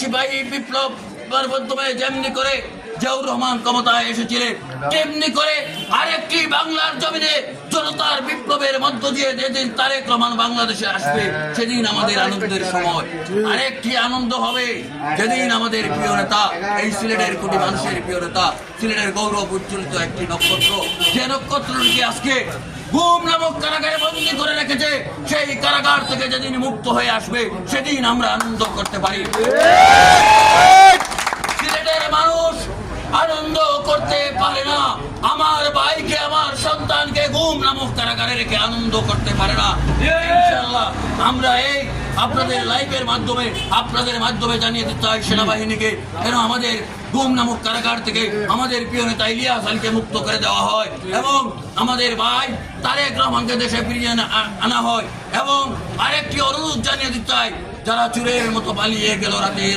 সিপাহী বিপ্লব মাধ্যমে যেমনি করে জিয়াউর রহমান ক্ষমতায় এসেছিলেন, তেমনি করে আরেকটি বাংলার জমিনে জনতার বিপ্লবের মধ্য দিয়ে যেদিন তারেক রহমান বাংলাদেশে আসবে সেদিন আমাদের আনন্দের সময়। আরেকটি আনন্দ হবে যেদিন আমাদের প্রিয় নেতা, এই সিলেটের কোটি মানুষের প্রিয় নেতা, সিলেটের গৌরব উজ্জ্বলিত একটি নক্ষত্র, যে নক্ষত্রটিকে আজকে গুম নামক কারাগারে বন্দী করে রেখেছে, সেই কারাগার থেকে যেদিন মুক্ত হয়ে আসবে সেদিন আমরা আনন্দ করতে পারি। সিলেটের মানুষ আনন্দ করতে পারে না, আমার ভাইকে, আমার সন্তানকে গুম নামক কারাগারে রেখে আনন্দ করতে পারে না। ইনশাআল্লাহ আমরা এই আপনাদের লাইভের মাধ্যমে, আপনাদের মাধ্যমে জানিয়ে দিতে হয় সেনাবাহিনীকে, যেন আমাদের গুম নামক কারাগার থেকে আমাদের প্রিয় নেতা ইলিয়াস আলীকে মুক্ত করে দেওয়া হয় এবং আমাদের ভাই তারেক রহমানকে দেশে ফিরিয়ে আনা হয়। এবং আরেকটি অনুরোধ জানিয়ে দিতে হয়, যারা চোরের মতো পালিয়ে গেল রাতে